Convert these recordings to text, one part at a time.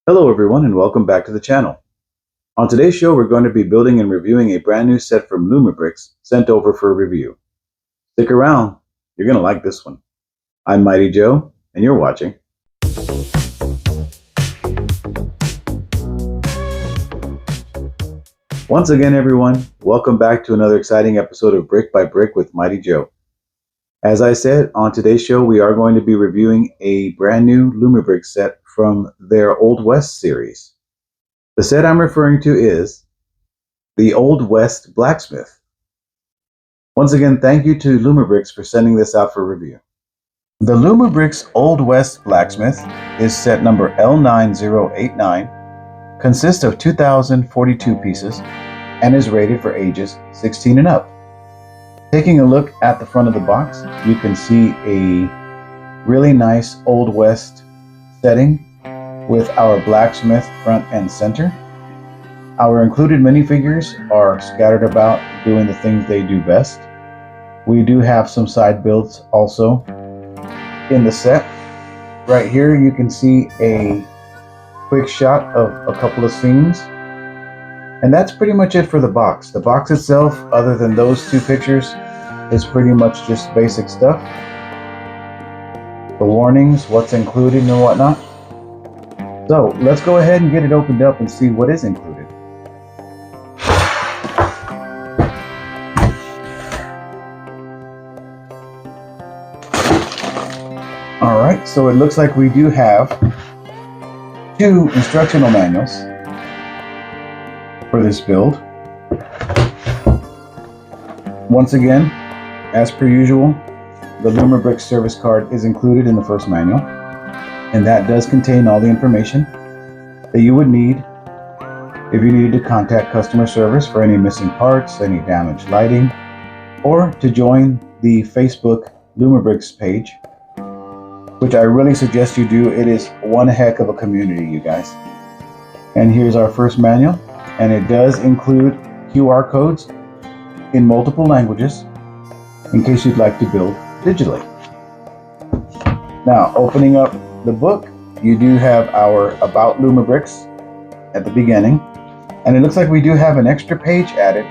Hello everyone and welcome back to the channel. On today's show we're going to be building and reviewing a brand new set from Lumibricks sent over for review. Stick around, you're going to like this one. I'm Mighty Joe and you're watching. Once again everyone, welcome back to another exciting episode of Brick by Brick with Mighty Joe. As I said, on today's show we are going to be reviewing a brand new Lumibricks set from their Old West series. The set I'm referring to is the Old West Blacksmith. Once again, thank you to Lumibricks for sending this out for review. The Lumibricks Old West Blacksmith is set number L9089, consists of 2,042 pieces, and is rated for ages 16 and up. Taking a look at the front of the box, you can see a really nice Old West setting with our blacksmith front and center. Our included minifigures are scattered about doing the things they do best. We do have some side builds also in the set. Right here you can see a quick shot of a couple of scenes. And that's pretty much it for the box. The box itself, other than those two pictures, is pretty much just basic stuff. The warnings, what's included and whatnot. So let's go ahead and get it opened up and see what is included. Alright, so it looks like we do have two instructional manuals for this build. Once again, as per usual, the Lumibricks service card is included in the first manual, and that does contain all the information that you would need if you needed to contact customer service for any missing parts, any damaged lighting, or to join the Facebook Lumibricks page, which I really suggest you do. It is one heck of a community, you guys. And here's our first manual, and it does include QR codes in multiple languages in case you'd like to build digitally. Now, opening up the book, you do have our About Lumibricks at the beginning, and it looks like we do have an extra page added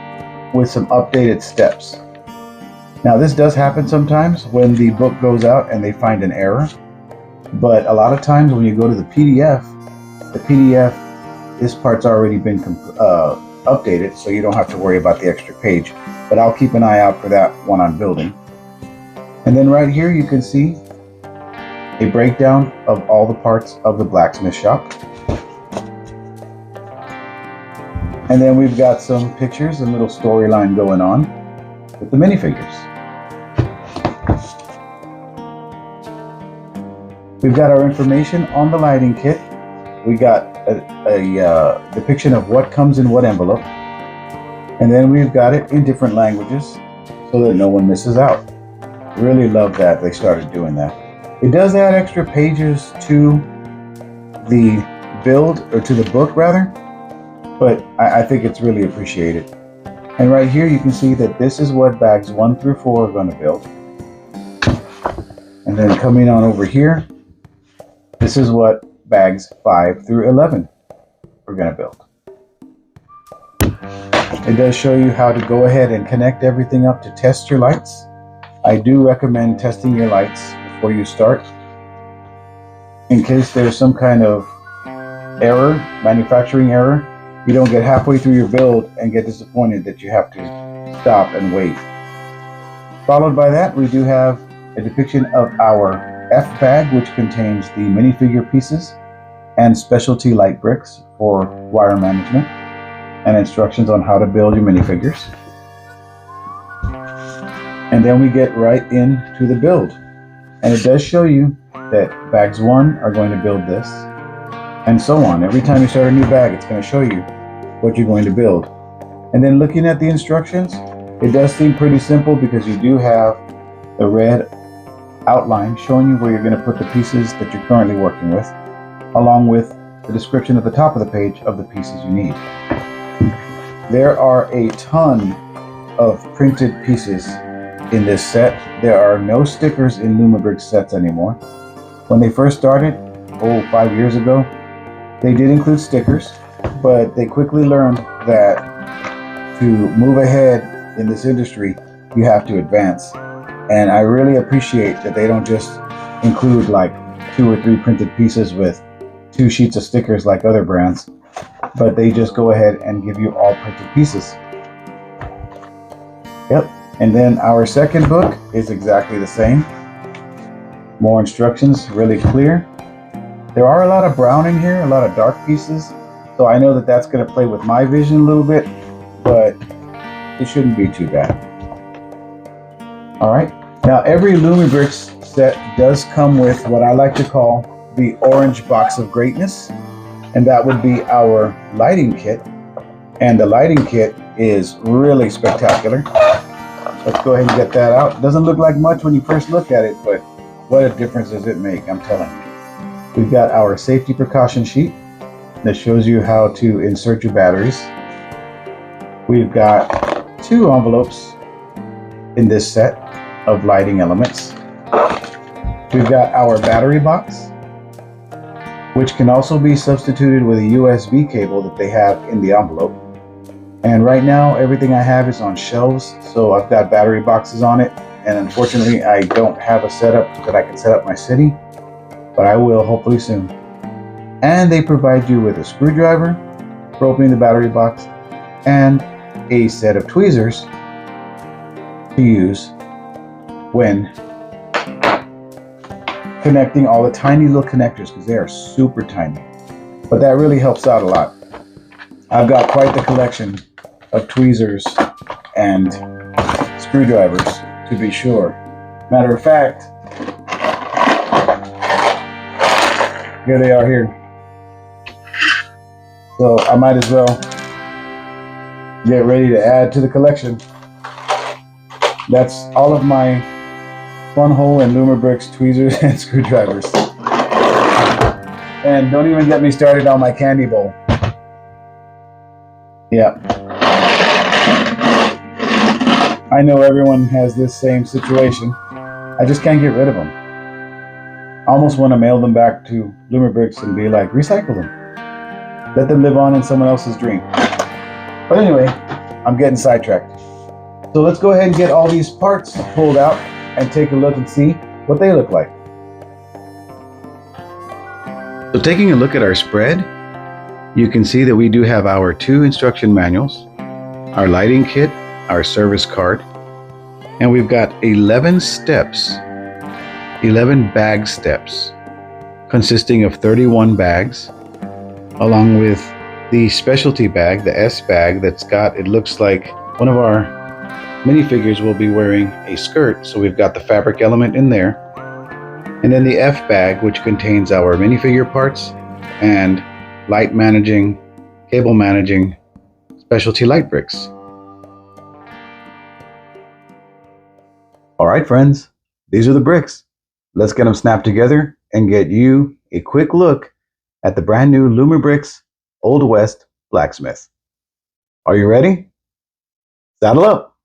with some updated steps. Now, this does happen sometimes when the book goes out and they find an error, but a lot of times when you go to the PDF, this part's already been updated, so you don't have to worry about the extra page, but I'll keep an eye out for that when I'm building. And then right here you can see a breakdown of all the parts of the blacksmith shop. And then we've got some pictures and little storyline going on with the minifigures. We've got our information on the lighting kit. We got a depiction of what comes in what envelope. And then we've got it in different languages so that no one misses out. Really love that they started doing that. It does add extra pages to the build, or to the book rather, but I think it's really appreciated. And right here you can see that this is what bags 1 through 4 are going to build. And then coming on over here, this is what bags 5 through 11 are going to build. It does show you how to go ahead and connect everything up to test your lights. I do recommend testing your lights before you start, in case there's some kind of error, manufacturing error. You don't get halfway through your build and get disappointed that you have to stop and wait. Followed by that, we do have a depiction of our F bag, which contains the minifigure pieces and specialty light bricks for wire management, and instructions on how to build your minifigures. And then we get right into the build. And it does show you that bags 1 are going to build this, and so on. Every time you start a new bag, it's going to show you what you're going to build. And then looking at the instructions, it does seem pretty simple because you do have the red outline showing you where you're going to put the pieces that you're currently working with, along with the description at the top of the page of the pieces you need. There are a ton of printed pieces in this set. There are no stickers in Lumibricks sets anymore. When they first started, 5 years ago, They did include stickers, but they quickly learned that to move ahead in this industry, you have to advance. And I really appreciate that they don't just include like 2 or 3 printed pieces with 2 sheets of stickers like other brands, but they just go ahead and give you all printed pieces. Yep. And then our second book is exactly the same. More instructions, really clear. There are a lot of brown in here, a lot of dark pieces. So I know that that's going to play with my vision a little bit, but it shouldn't be too bad. All right. Now every Lumibricks set does come with what I like to call the orange box of greatness. And that would be our lighting kit. And the lighting kit is really spectacular. Let's go ahead and get that out. It doesn't look like much when you first look at it, but what a difference does it make, I'm telling you. We've got our safety precaution sheet that shows you how to insert your batteries. We've got 2 envelopes in this set of lighting elements. We've got our battery box, which can also be substituted with a USB cable that they have in the envelope. And right now, everything I have is on shelves, so I've got battery boxes on it. And unfortunately, I don't have a setup that I can set up my city, but I will hopefully soon. And they provide you with a screwdriver for opening the battery box and a set of tweezers to use when connecting all the tiny little connectors, because they are super tiny. But that really helps out a lot. I've got quite the collection of tweezers and screwdrivers, to be sure. Matter of fact, here they are here. So I might as well get ready to add to the collection. That's all of my Fun Hole and Lumibricks tweezers and screwdrivers. And don't even get me started on my candy bowl. Yeah. I know everyone has this same situation. I just can't get rid of them. I almost want to mail them back to Lumibricks and be like, recycle them. Let them live on in someone else's dream. But anyway, I'm getting sidetracked. So let's go ahead and get all these parts pulled out and take a look and see what they look like. So taking a look at our spread, you can see that we do have our 2 instruction manuals, our lighting kit, our service card, and we've got 11 steps, 11 bag steps, consisting of 31 bags, along with the specialty bag, the S bag, that's got, it looks like one of our minifigures will be wearing a skirt, so we've got the fabric element in there. And then the F bag, which contains our minifigure parts and light managing, cable managing, specialty light bricks. All right, friends, these are the bricks. Let's get them snapped together and get you a quick look at the brand new Lumibricks Old West Blacksmith. Are you ready? Saddle up.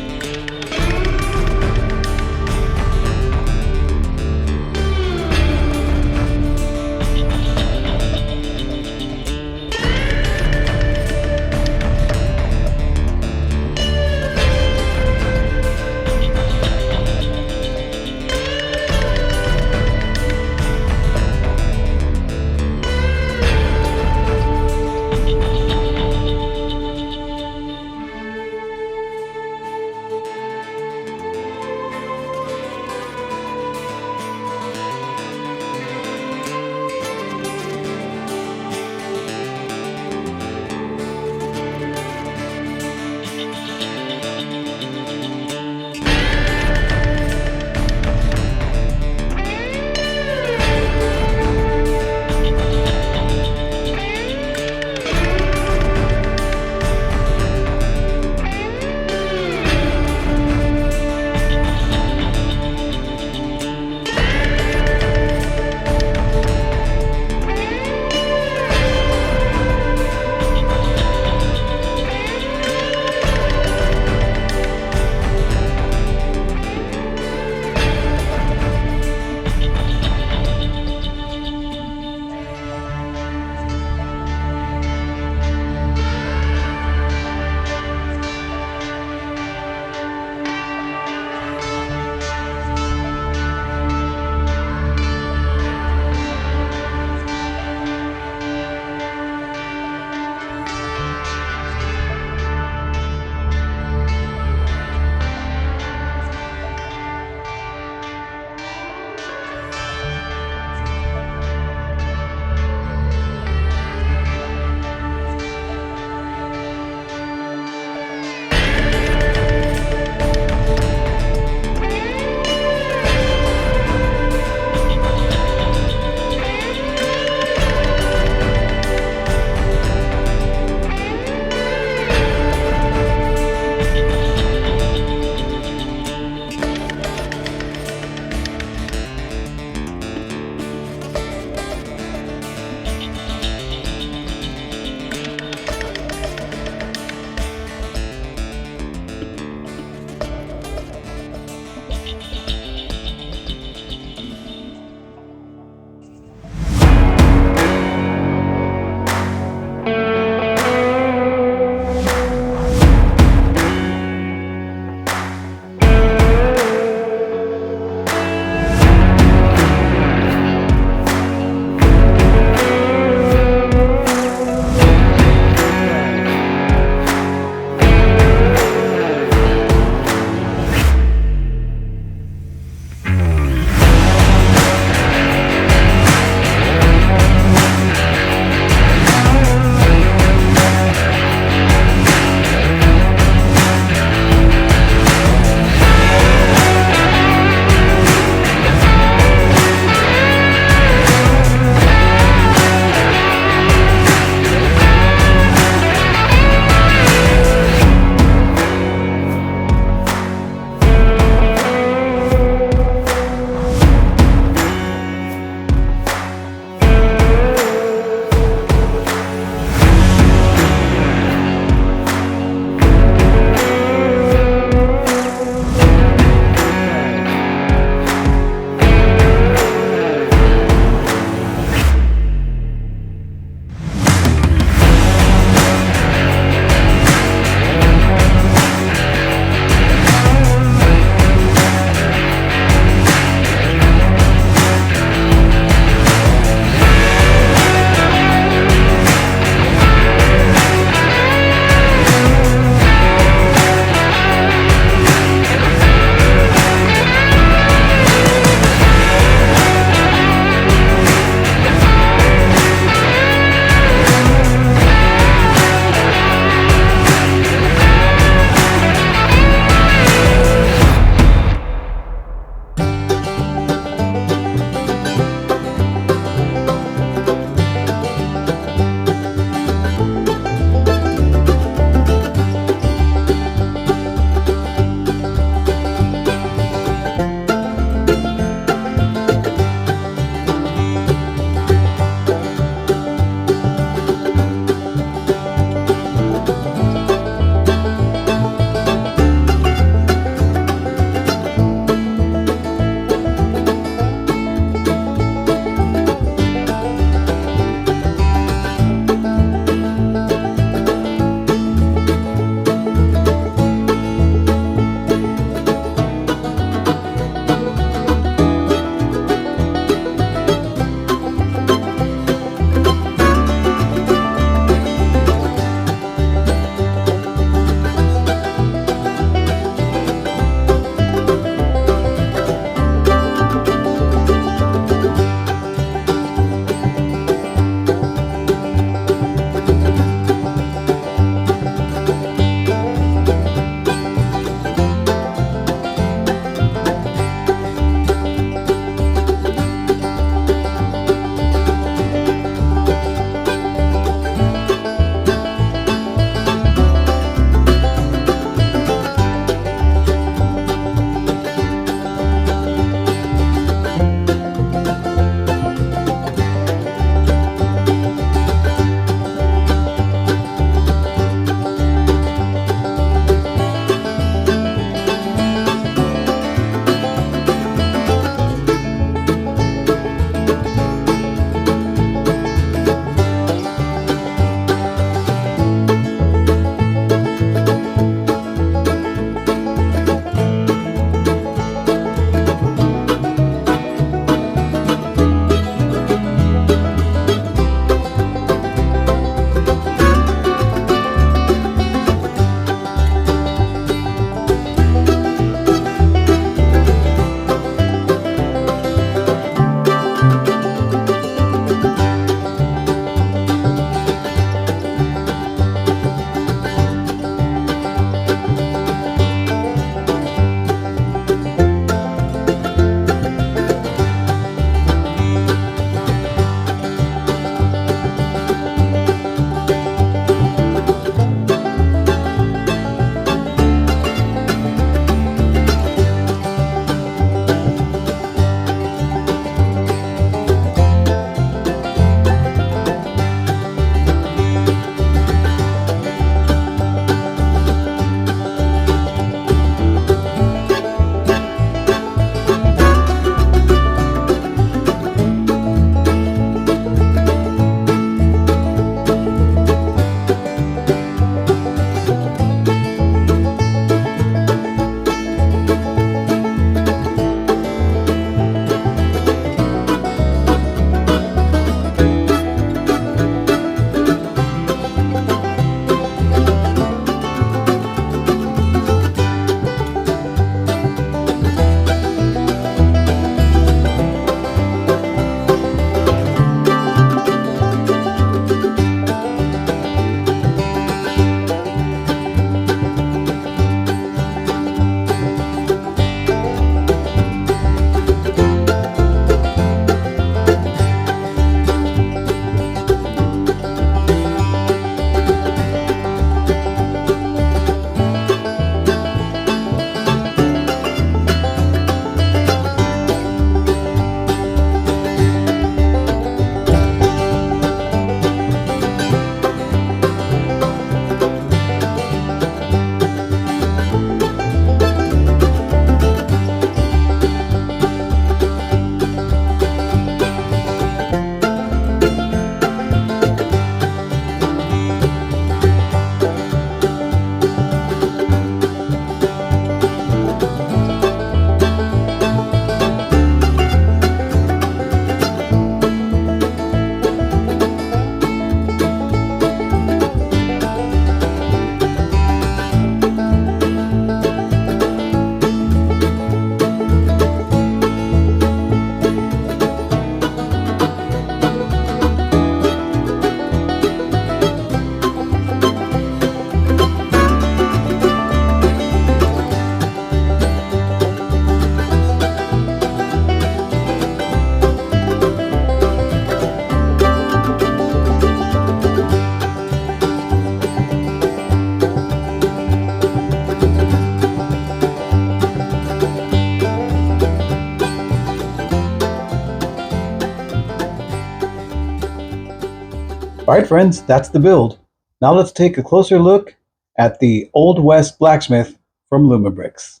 Alright friends, that's the build. Now let's take a closer look at the Old West Blacksmith from Lumibricks.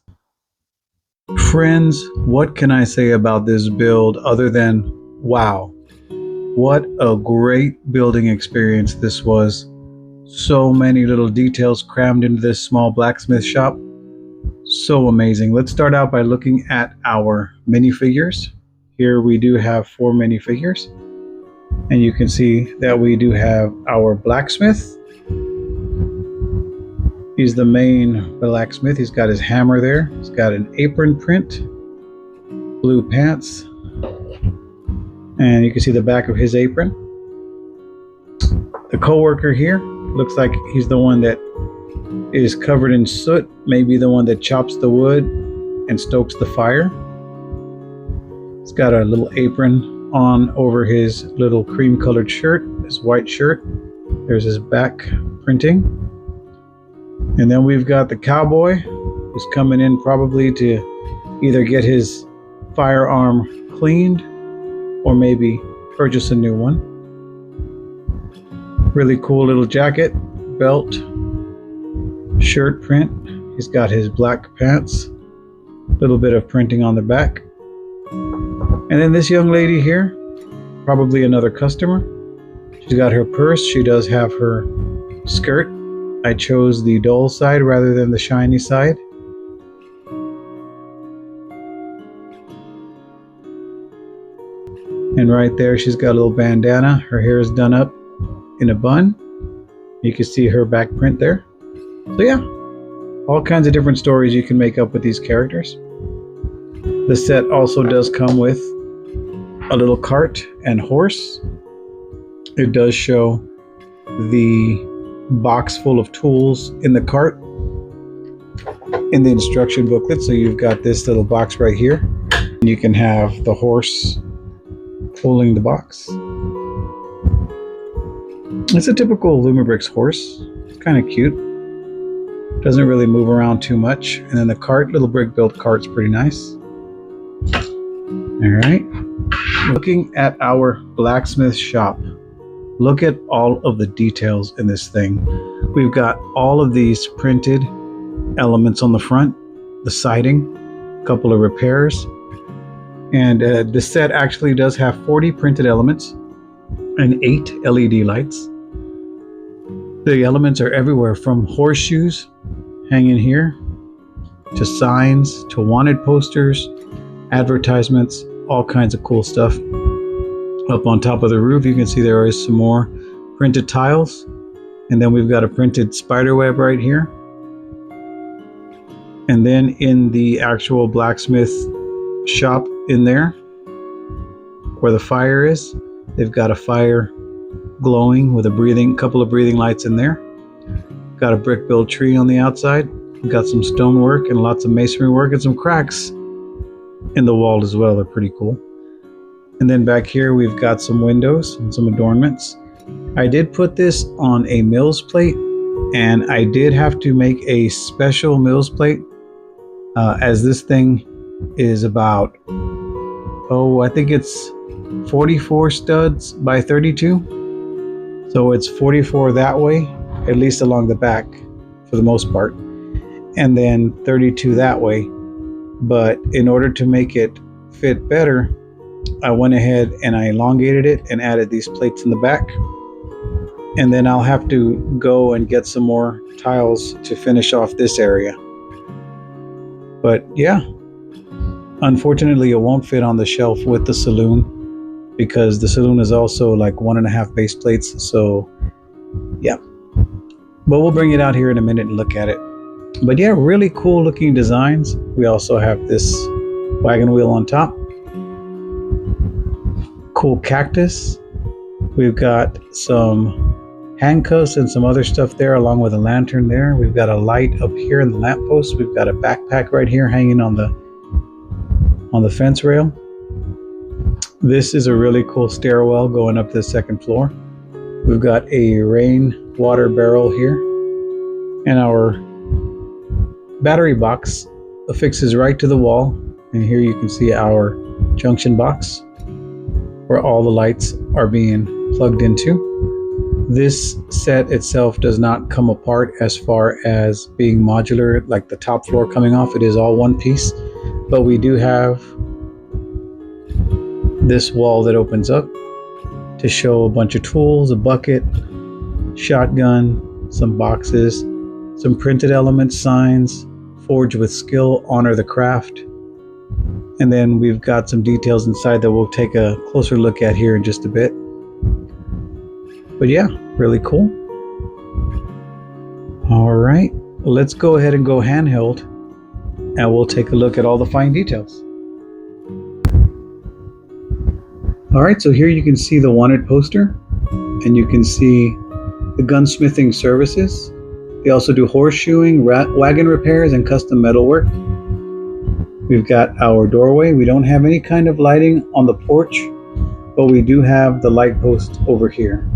Friends, what can I say about this build other than wow. What a great building experience this was. So many little details crammed into this small blacksmith shop. So amazing. Let's start out by looking at our minifigures. Here we do have 4 minifigures. And you can see that we do have our blacksmith. He's the main blacksmith. He's got his hammer there. He's got an apron print, blue pants, and you can see the back of his apron. The co-worker here looks like he's the one that is covered in soot, maybe the one that chops the wood and stokes the fire. He's got a little apron on over his little cream colored shirt, his white shirt. There's his back printing. And then we've got the cowboy who's coming in probably to either get his firearm cleaned or maybe purchase a new one. Really cool little jacket, belt, shirt print. He's got his black pants, a little bit of printing on the back. And then this young lady here, probably another customer. She's got her purse. She does have her skirt. I chose the dull side rather than the shiny side. And right there, she's got a little bandana. Her hair is done up in a bun. You can see her back print there. So yeah, all kinds of different stories you can make up with these characters. The set also does come with a little cart and horse. It does show the box full of tools in the cart in the instruction booklet. So you've got this little box right here, and you can have the horse pulling the box. It's a typical Lumibricks horse. It's kind of cute. Doesn't really move around too much. And then the cart, little brick built cart's pretty nice. All right. Looking at our blacksmith shop, look at all of the details in this thing. We've got all of these printed elements on the front, the siding, a couple of repairs, and the set actually does have 40 printed elements and 8 LED lights. The elements are everywhere from horseshoes hanging here to signs to wanted posters, advertisements, all kinds of cool stuff. Up on top of the roof, you can see there is some more printed tiles. And then we've got a printed spider web right here. And then in the actual blacksmith shop in there, where the fire is, they've got a fire glowing with a couple of breathing lights in there. Got a brick built tree on the outside. We've got some stonework and lots of masonry work and some cracks in the wall as well. They're pretty cool. And then back here we've got some windows and some adornments. I did put this on a Mills plate, and I did have to make a special Mills plate as this thing is about, I think it's 44 studs by 32. So it's 44 that way, at least along the back for the most part, and then 32 that way. But in order to make it fit better, I went ahead and I elongated it and added these plates in the back. And then I'll have to go and get some more tiles to finish off this area. But yeah, unfortunately it won't fit on the shelf with the saloon, because the saloon is also like 1.5 base plates. So yeah, but we'll bring it out here in a minute and look at it. But yeah, really cool looking designs. We also have this wagon wheel on top. Cool cactus. We've got some handcuffs and some other stuff there, along with a lantern there. We've got a light up here in the lamppost. We've got a backpack right here hanging on the fence rail. This is a really cool stairwell going up to the second floor. We've got a rainwater barrel here, and our battery box affixes right to the wall. And here you can see our junction box where all the lights are being plugged into. This set itself does not come apart as far as being modular, like the top floor coming off. It is all one piece, but we do have this wall that opens up to show a bunch of tools, a bucket, shotgun, some boxes, some printed elements, signs, forge with skill, honor the craft. And then we've got some details inside that we'll take a closer look at here in just a bit. But yeah, really cool. All right, let's go ahead and go handheld and we'll take a look at all the fine details. All right, so here you can see the wanted poster and you can see the gunsmithing services. They also do horseshoeing, wagon repairs, and custom metalwork. We've got our doorway. We don't have any kind of lighting on the porch, but we do have the light post over here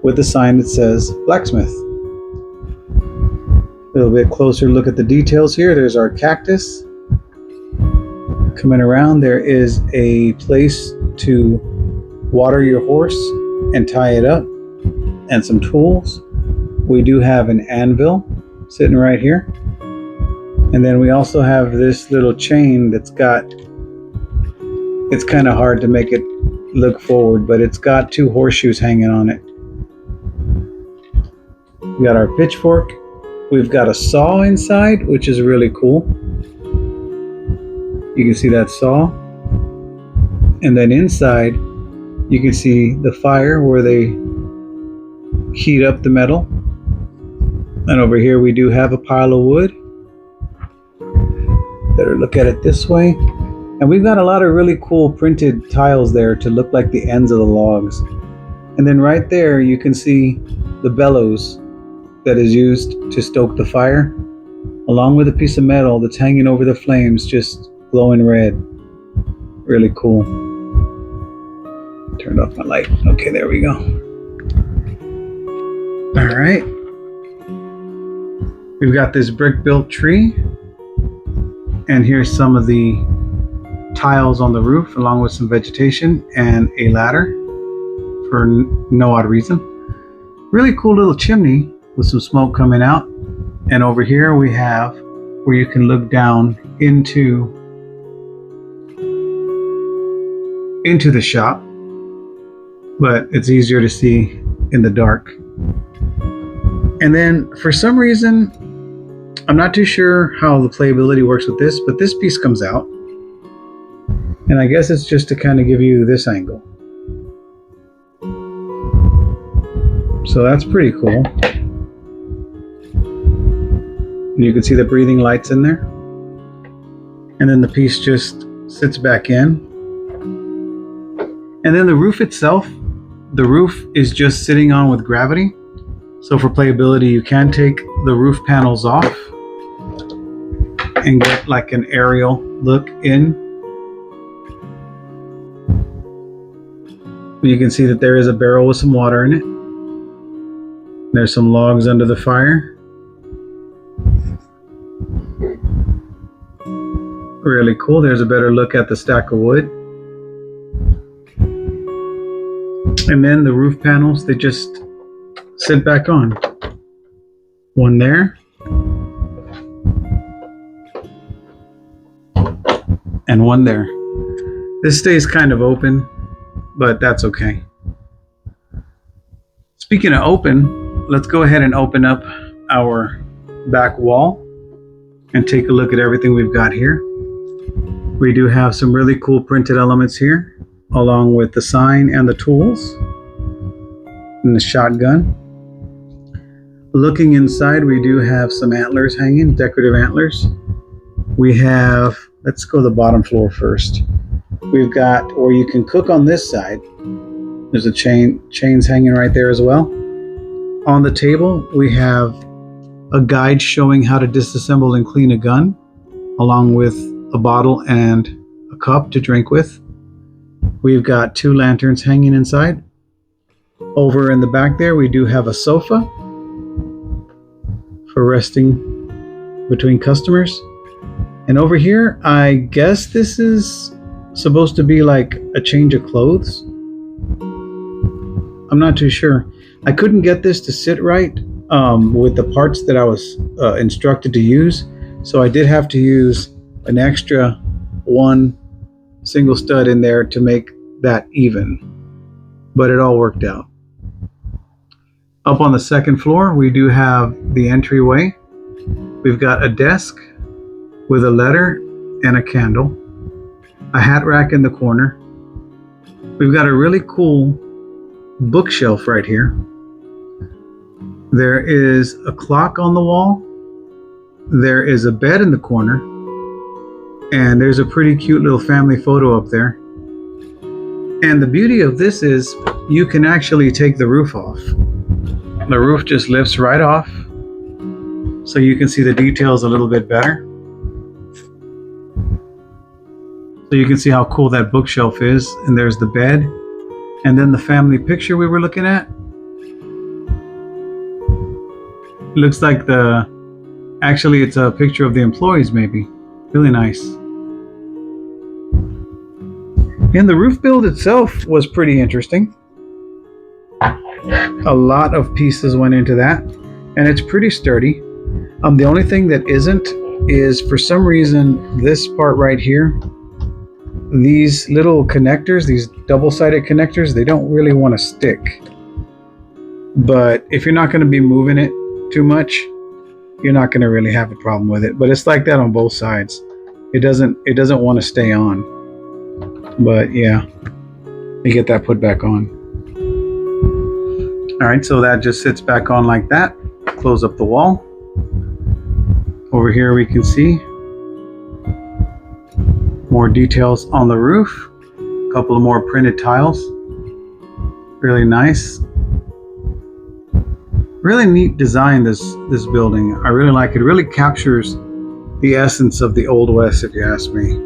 with the sign that says Blacksmith. A little bit closer look at the details here. There's our cactus. Coming around, there is a place to water your horse and tie it up, and some tools. We do have an anvil sitting right here. And then we also have this little chain that's got, it's kind of hard to make it look forward, but it's got two horseshoes hanging on it. We got our pitchfork. We've got a saw inside, which is really cool. You can see that saw. And then inside, you can see the fire where they heat up the metal. And over here we do have a pile of wood. Better look at it this way. And we've got a lot of really cool printed tiles there to look like the ends of the logs. And then right there you can see the bellows that is used to stoke the fire, along with a piece of metal that's hanging over the flames, just glowing red. Really cool. Turned off my light. Okay, there we go. All right. We've got this brick built tree. And here's some of the tiles on the roof, along with some vegetation and a ladder for no odd reason. Really cool little chimney with some smoke coming out. And over here we have where you can look down into the shop, but it's easier to see in the dark. And then for some reason, I'm not too sure how the playability works with this, but this piece comes out. And I guess it's just to kind of give you this angle. So that's pretty cool. And you can see the breathing lights in there. And then the piece just sits back in. And then the roof itself, the roof is just sitting on with gravity. So for playability, you can take the roof panels off and get like an aerial look in. You can see that there is a barrel with some water in it. There's some logs under the fire. Really cool. There's a better look at the stack of wood. And then the roof panels, they just sit back on. One there. And one there. This stays kind of open, but that's okay. Speaking of open, let's go ahead and open up our back wall and take a look at everything we've got here. We do have some really cool printed elements here, along with the sign and the tools and the shotgun. Looking inside, we do have some antlers hanging, decorative antlers. We have, let's go to the bottom floor first. We've got where you can cook on this side. There's a chains hanging right there as well. On the table, we have a guide showing how to disassemble and clean a gun, along with a bottle and a cup to drink with. We've got two lanterns hanging inside. Over in the back there, we do have a sofa for resting between customers. And over here, I guess this is supposed to be like a change of clothes. I'm not too sure. I couldn't get this to sit right with the parts that I was instructed to use, so I did have to use an extra one single stud in there to make that even, but it all worked out. Up on the second floor, we do have the entryway. We've got a desk with a letter and a candle, a hat rack in the corner. We've got a really cool bookshelf right here. There is a clock on the wall. There is a bed in the corner. And there's a pretty cute little family photo up there. And the beauty of this is you can actually take the roof off. The roof just lifts right off, so you can see the details a little bit better. So you can see how cool that bookshelf is, and there's the bed. And then the family picture we were looking at. Looks like actually it's a picture of the employees maybe. Really nice. And the roof build itself was pretty interesting. A lot of pieces went into that, and it's pretty sturdy. The only thing that isn't is, for some reason, this part right here, these little connectors, these double-sided connectors, they don't really want to stick. But if you're not going to be moving it too much, you're not going to really have a problem with it. But it's like that on both sides. It doesn't want to stay on. But yeah, you get that put back on. All right, so that just sits back on like that. Close up the wall. Over here we can see more details on the roof. A couple of more printed tiles. Really nice. Really neat design, this building. I really like it. It really captures the essence of the Old West, if you ask me.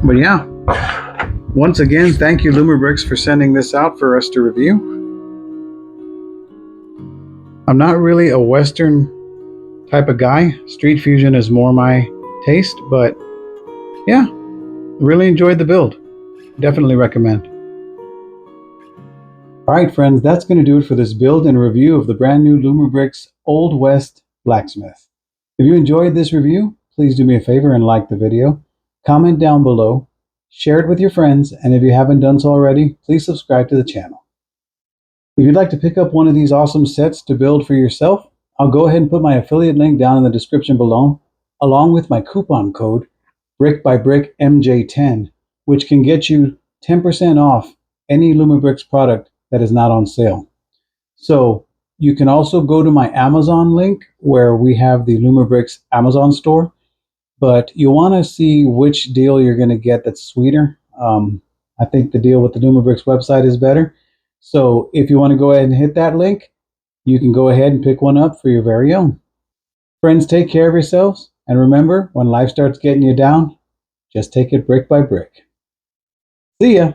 But yeah, once again, thank you Lumibricks for sending this out for us to review. I'm not really a Western type of guy. Street Fusion is more my taste, but yeah, really enjoyed the build. Definitely recommend. Alright friends, that's going to do it for this build and review of the brand new Lumibricks Old West Blacksmith. If you enjoyed this review, please do me a favor and like the video. Comment down below, share it with your friends, and if you haven't done so already, please subscribe to the channel. If you'd like to pick up one of these awesome sets to build for yourself, I'll go ahead and put my affiliate link down in the description below, along with my coupon code BRICKBYBRICK which can get you 10% off any Lumibricks product that is not on sale. So you can also go to my Amazon link where we have the Lumibricks Amazon store. But you want to see which deal you're going to get that's sweeter. I think the deal with the Lumibricks website is better. So if you want to go ahead and hit that link, you can go ahead and pick one up for your very own. Friends, take care of yourselves. And remember, when life starts getting you down, just take it brick by brick. See ya.